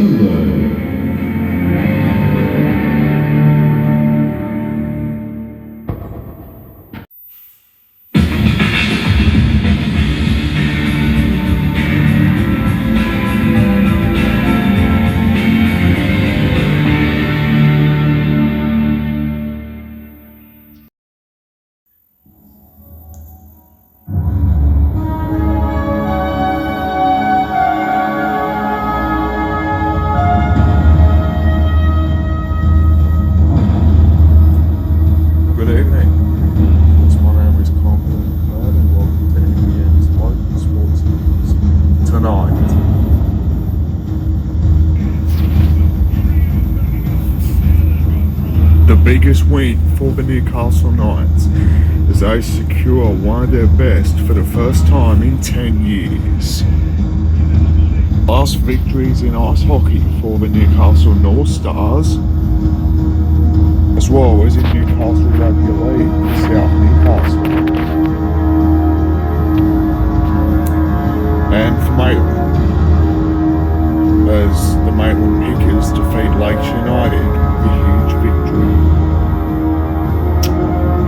Sunday. Good evening. My name is Conrad and welcome to NBN's local sports news tonight. The biggest win for the Newcastle Knights as they secure one of their best for the first time in 10 years. Last victories in ice hockey for the Newcastle North Stars, as well as in Newcastle Rugby League for South Newcastle. And for Maitland, as the Maitland Pickers defeat Lakes United with a huge victory,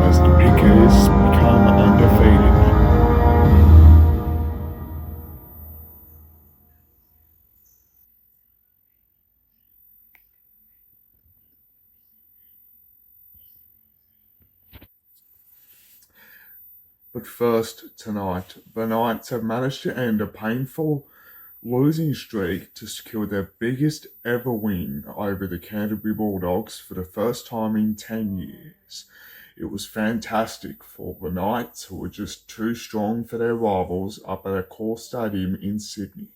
as the Pickers become undefeated. But first, tonight, the Knights have managed to end a painful losing streak to secure their biggest ever win over the Canterbury Bulldogs for the first time in 10 years. It was fantastic for the Knights, who were just too strong for their rivals up at Accor Stadium in Sydney.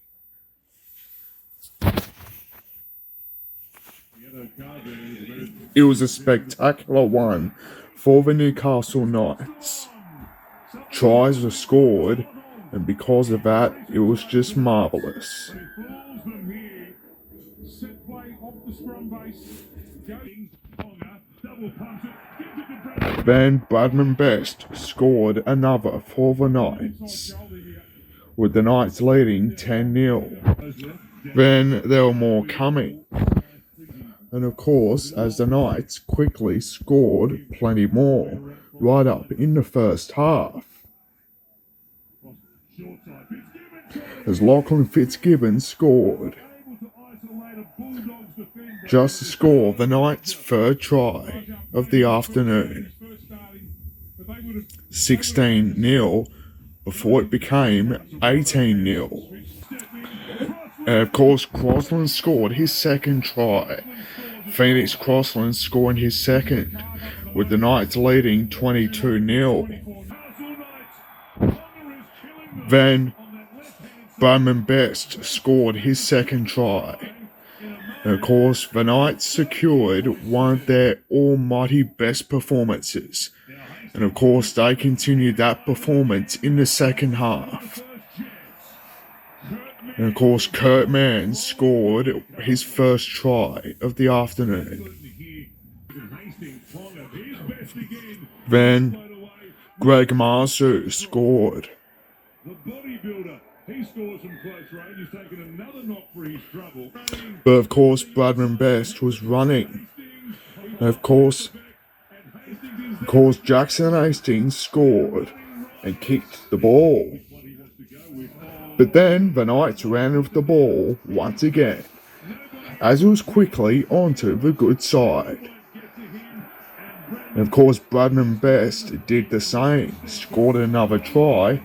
It was a spectacular one for the Newcastle Knights. Tries were scored, and because of that, it was just marvellous. Then Bradman Best scored another for the Knights, with the Knights leading 10-0. Then there were more coming. And of course, as the Knights quickly scored plenty more, right up in the first half. As Lachlan Fitzgibbon scored, just to score the Knights' third try of the afternoon. 16-0 before it became 18-0. And of course, Crossland scored his second try. Phoenix Crossland scoring his second, with the Knights leading 22-0. Then Bowman Best scored his second try. And of course, the Knights secured one of their almighty best performances. And of course, they continued that performance in the second half. And of course, Kurt Mann scored his first try of the afternoon. Then Greg Marsu scored. But of course, Bradman Best was running. And of course, Jackson Hastings scored and kicked the ball. But then the Knights ran with the ball once again, as it was quickly onto the good side. And of course, Bradman Best did the same, scored another try,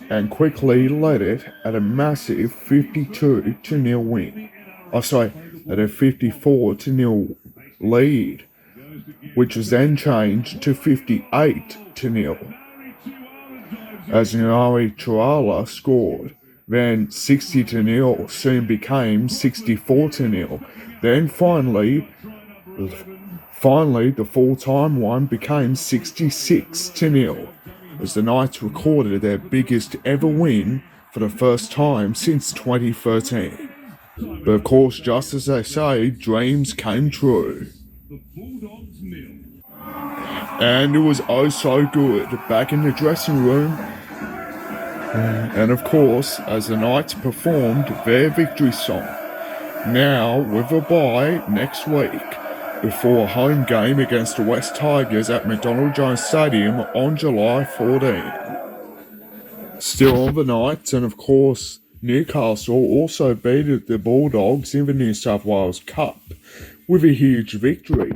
and quickly led it at a massive 52-0 win. At a 54-0 lead, which was then changed to 58-0. As Nari Chawala scored, then 60-0 soon became 64-0. Then finally, the full-time one became 66-0, as the Knights recorded their biggest ever win for the first time since 2013. But of course, just as they say, dreams came true. And it was oh so good back in the dressing room. And of course, as the Knights performed their victory song, now with a bye next week before a home game against the West Tigers at McDonald Jones Stadium on July 14. Still on the Knights, and of course Newcastle also beat the Bulldogs in the New South Wales Cup with a huge victory.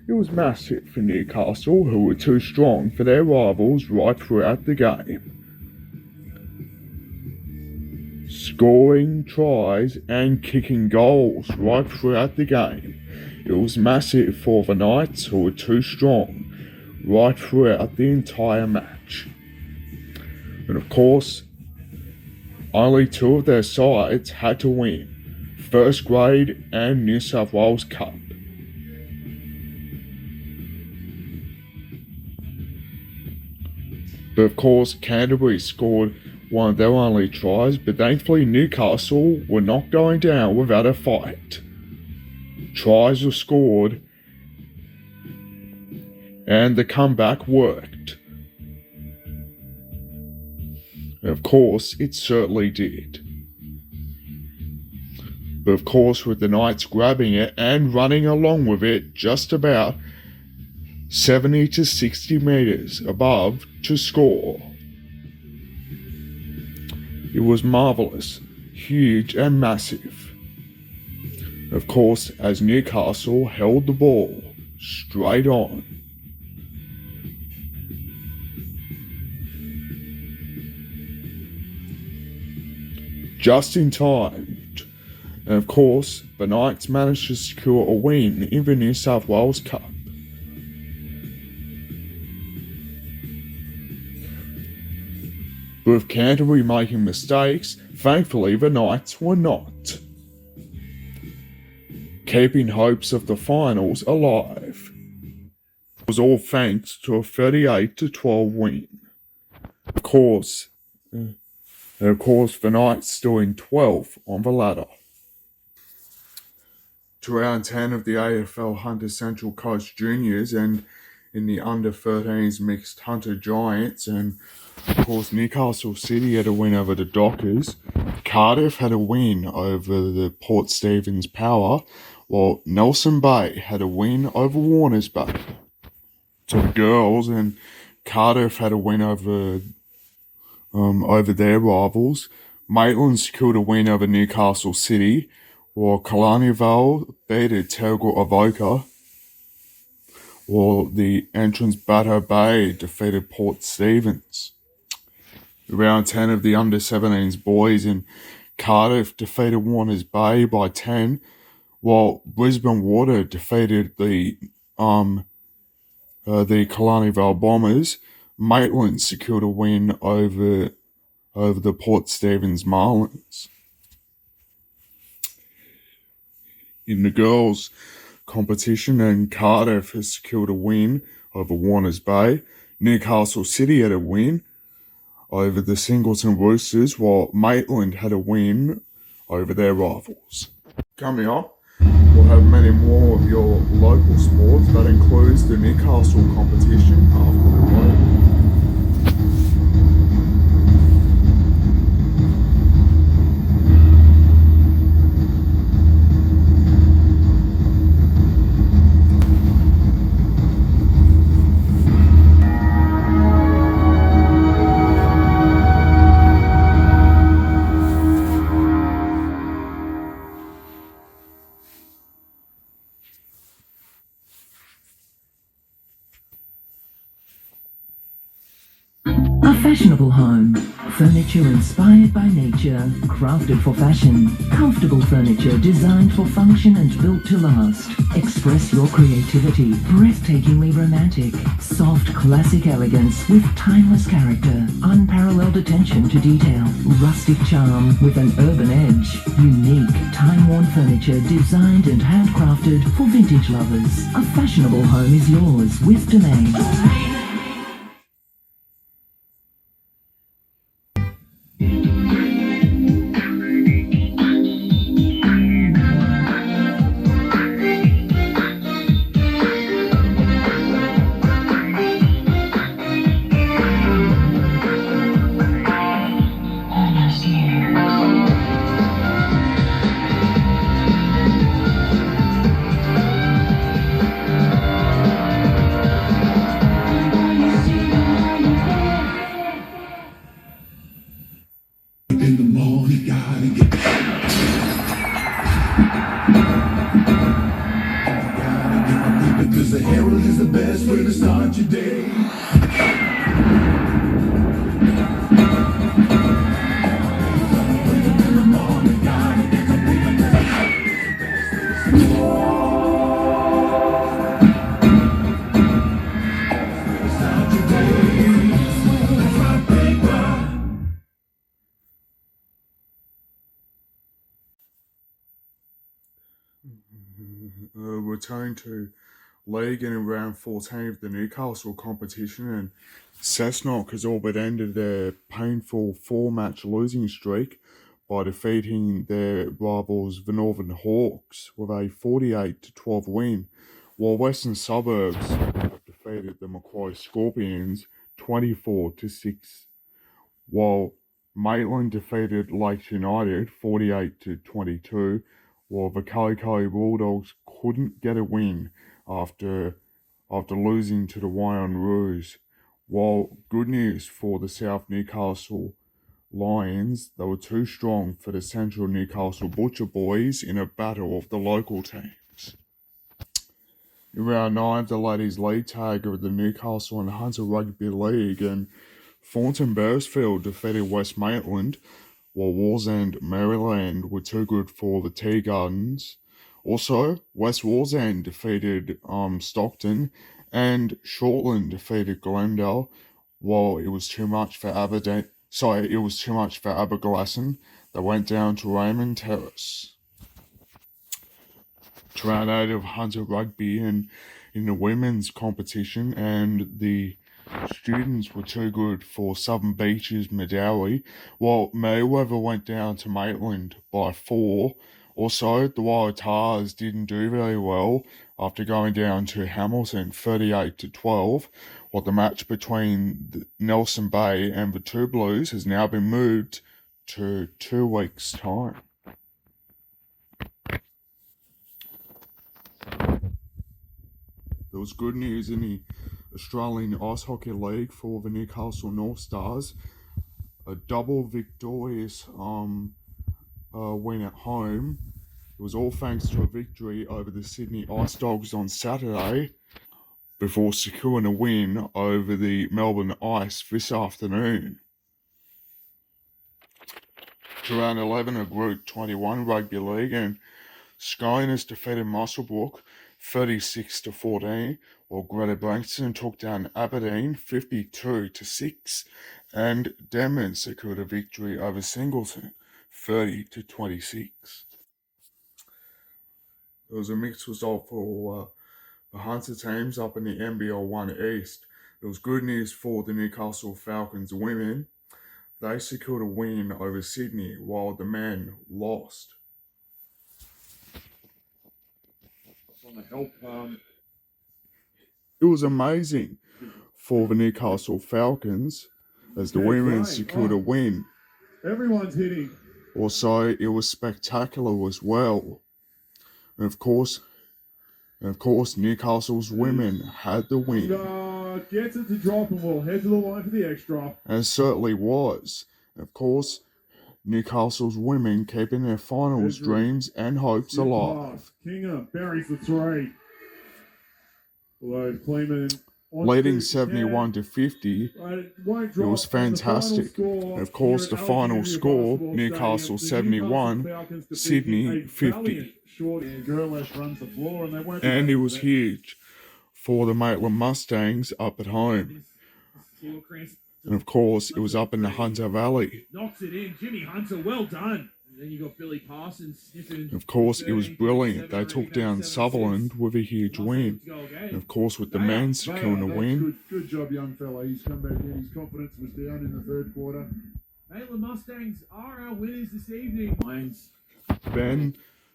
It was massive for Newcastle, who were too strong for their rivals right throughout the game, scoring tries and kicking goals right throughout the game. It was massive for the Knights, who were too strong right throughout the entire match. And of course, only two of their sides had to win, First Grade and New South Wales Cup. But of course, Canterbury scored one of their only tries, but thankfully Newcastle were not going down without a fight. Tries were scored, and the comeback worked. And of course, it certainly did. But of course, with the Knights grabbing it and running along with it just about 70 to 60 metres above to score. It was marvellous, huge and massive. Of course, as Newcastle held the ball straight on. Just in time. And of course, the Knights managed to secure a win in the New South Wales Cup. With Canterbury making mistakes, thankfully the Knights were not, keeping hopes of the finals alive. It was all thanks to a 38-12 win. Of course, the Knights still in 12th on the ladder. To round 10 of the AFL Hunter Central Coast Juniors, and in the under-13s mixed Hunter Giants, and of course Newcastle City had a win over the Dockers. Cardiff had a win over the Port Stephens Power, while Nelson Bay had a win over Warners Bay. To the girls, and Cardiff had a win over their rivals. Maitland secured a win over Newcastle City, while Kalani Vale beat Terrigal Avoca, while the entrance Bateau Bay defeated Port Stephens. Round 10 of the under-17s boys in Cardiff defeated Warners Bay by 10, while Brisbane Water defeated the Kalani Vale Bombers. Maitland secured a win over the Port Stephens Marlins. In the girls' competition, and Cardiff has secured a win over Warners Bay. Newcastle City had a win over the Singleton Roosters, while Maitland had a win over their rivals. Coming up, we'll have many more of your local sports. That includes the Newcastle competition after the break. A fashionable home. Furniture inspired by nature, crafted for fashion. Comfortable furniture designed for function and built to last. Express your creativity. Breathtakingly romantic. Soft classic elegance with timeless character. Unparalleled attention to detail. Rustic charm with an urban edge. Unique, time-worn furniture designed and handcrafted for vintage lovers. A fashionable home is yours with Domain. returned to league in round 14 of the Newcastle competition, and Cessnock has all but ended their painful 4-match losing streak by defeating their rivals the Northern Hawks with a 48-12 win, while Western Suburbs have defeated the Macquarie Scorpions 24-6, while Maitland defeated Lakes United 48-22, while the Kelly Bulldogs couldn't get a win after losing to the Wyong Roos. While good news for the South Newcastle Lions, they were too strong for the Central Newcastle Butcher Boys in a battle of the local teams. In round 9, the ladies' league tag of the Newcastle and Hunter Rugby League, and Thornton Beresfield defeated West Maitland, while Wallsend Maryland were too good for the Tea Gardens. Also, West Wallsend defeated Stockton, and Shortland defeated Glendale, while it was too much for Aberglasslyn. They went down to Raymond Terrace. To round 8 of Hunter Rugby and in the women's competition, and the students were too good for Southern Beaches Medowie, while Mayweather went down to Maitland by 4. Also, the Waratahs didn't do very well after going down to Hamilton 38-12, while the match between the Nelson Bay and the Two Blues has now been moved to 2 weeks' time. There was good news in the Australian Ice Hockey League for the Newcastle North Stars. A double victorious win at home. It was all thanks to a victory over the Sydney Ice Dogs on Saturday before securing a win over the Melbourne Ice this afternoon. To round 11 of Group 21 Rugby League, and Skyners defeated Muswellbrook 36-14, while Greta Branxton took down Aberdeen 52-6, and Denman secured a victory over Singleton 30-26. There was a mixed result for the Hunter teams up in the NBL 1 East. There was good news for the Newcastle Falcons women. They secured a win over Sydney, while the men lost. It was amazing for the Newcastle Falcons as the women secured a win. Everyone's hitting. Also, it was spectacular as well. And of course, Newcastle's women had the win. Gets it to drop and we'll head to the line for the extra. And it certainly was. And of course, Newcastle's women keeping their finals dreams and hopes alive. Kingham buries the 3. Leading 71-50, it was fantastic. And of course, the final score, Newcastle 71, Sydney 50. And it was huge for the Maitland Mustangs up at home. And of course, it was up in the Hunter Valley. Knocks it in, Jimmy Hunter, well done. And then you got Billy Parsons. And of course, it was brilliant. They took down Sutherland with a huge win. And of course, with the men securing a win. Good job, young fella. He's come back in. His confidence was down in the third quarter. Maitland Mustangs are our winners this evening.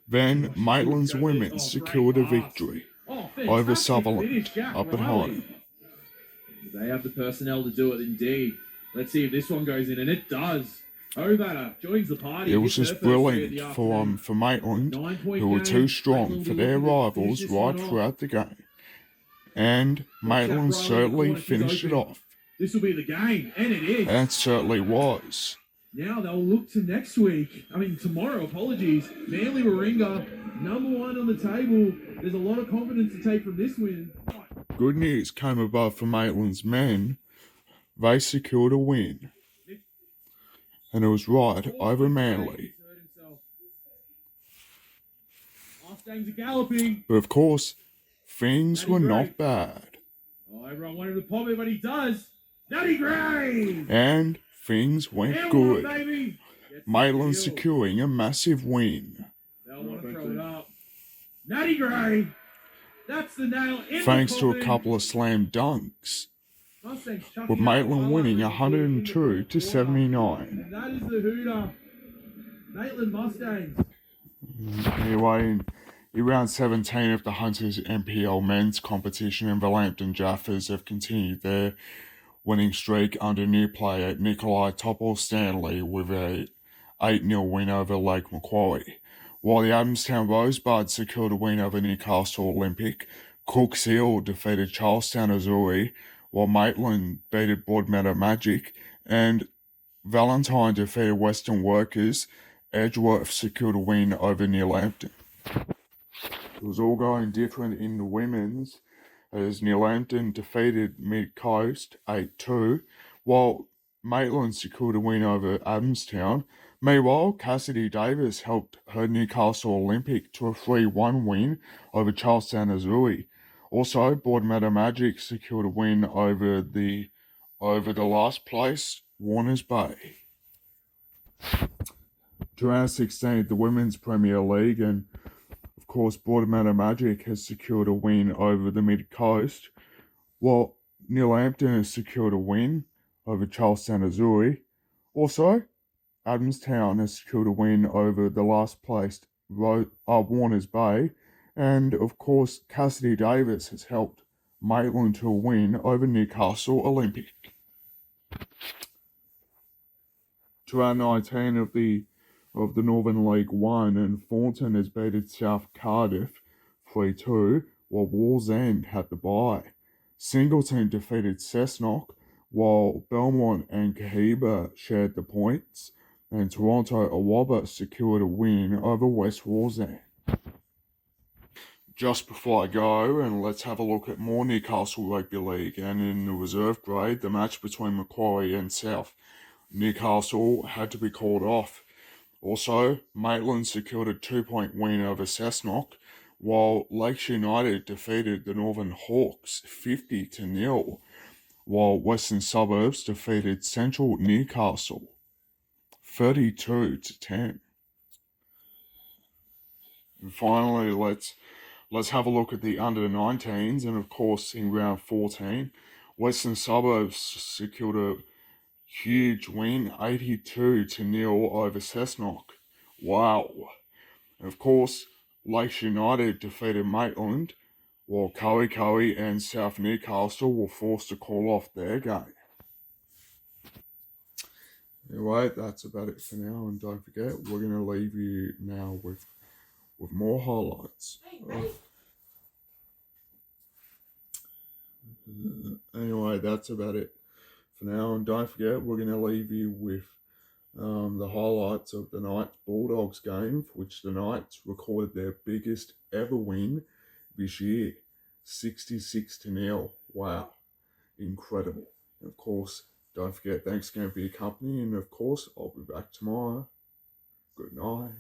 Then Maitland's women secured a victory over Sutherland up at home. They have the personnel to do it indeed. Let's see if this one goes in, and it does. Ovatter joins the party. It was just brilliant for Maitland, who were too strong for their rivals right throughout the game. And Maitland certainly finished it off. This will be the game, and it is. And it certainly was. Now they'll look to next week. Tomorrow, apologies. Manly Warringah, number 1 on the table. There's a lot of confidence to take from this win. Good news came above for Maitland's men. They secured a win. And it was right over Manly. Mustangs are galloping. But of course, things were not bad. Oh, everyone wanted to pop it, but he does. Nutty Gray! And things went good. Maitland securing a massive win. They'll want to throw it up. Natty Gray. That's the nail in thanks the to a coffin. couple of slam dunks, Mustangs chucking with out Maitland highlight winning reel 102 in the to fourth quarter. 79. And that is the hooter. Maitland Mustangs. Anyway, in round 17 of the Hunters NPL men's competition, and the Lambton Jaffers have continued their winning streak under new player Nikolai Topol-Stanley with a 8-0 win over Lake Macquarie, while the Adamstown Rosebuds secured a win over Newcastle Olympic. Cooks Hill defeated Charlestown Azuri, while Maitland beat Broadmeadow Magic, and Valentine defeated Western Workers. Edgeworth secured a win over Nearlampton. It was all going different in the women's, as Nearlampton defeated Mid Coast 8-2, while Maitland secured a win over Adamstown. Meanwhile, Cassidy Davis helped her Newcastle Olympic to a 3-1 win over Charlestown Azuri. Also, Broadmeadow Magic secured a win over the last place, Warners Bay. To round 16 of the Women's Premier League, and of course Broadmeadow Magic has secured a win over the Mid Coast, while Nearlampton has secured a win over Charlestown Azuri. Also, Adamstown has secured a win over the last placed Warners Bay, and of course Cassidy Davis has helped Maitland to a win over Newcastle Olympic. To round 19 of the Northern League 1, and Thornton has beaten South Cardiff 3-2, while Wallsend had the bye. Singleton defeated Cessnock, while Belmont and Cohiba shared the points, and Toronto Awaba secured a win over West Wallsend. Just before I go, and let's have a look at more Newcastle Rugby League, and in the reserve grade, the match between Macquarie and South Newcastle had to be called off. Also, Maitland secured a 2-point win over Cessnock, while Lakes United defeated the Northern Hawks 50-0, while Western Suburbs defeated Central Newcastle 32-10. And finally, let's have a look at the under-19s, and of course in round 14, Western Suburbs secured a huge win, 82-0 over Cessnock. Wow. And of course, Lakes United defeated Maitland, while Coe and South Newcastle were forced to call off their game. Anyway, that's about it for now, and don't forget, we're going to leave you now with more highlights. Anyway, that's about it for now, and don't forget, we're going to leave you with the highlights of the Knights Bulldogs game, for which the Knights recorded their biggest ever win this year, 66-0. Wow, incredible. And of course, don't forget, thanks again for your company, and of course, I'll be back tomorrow. Good night.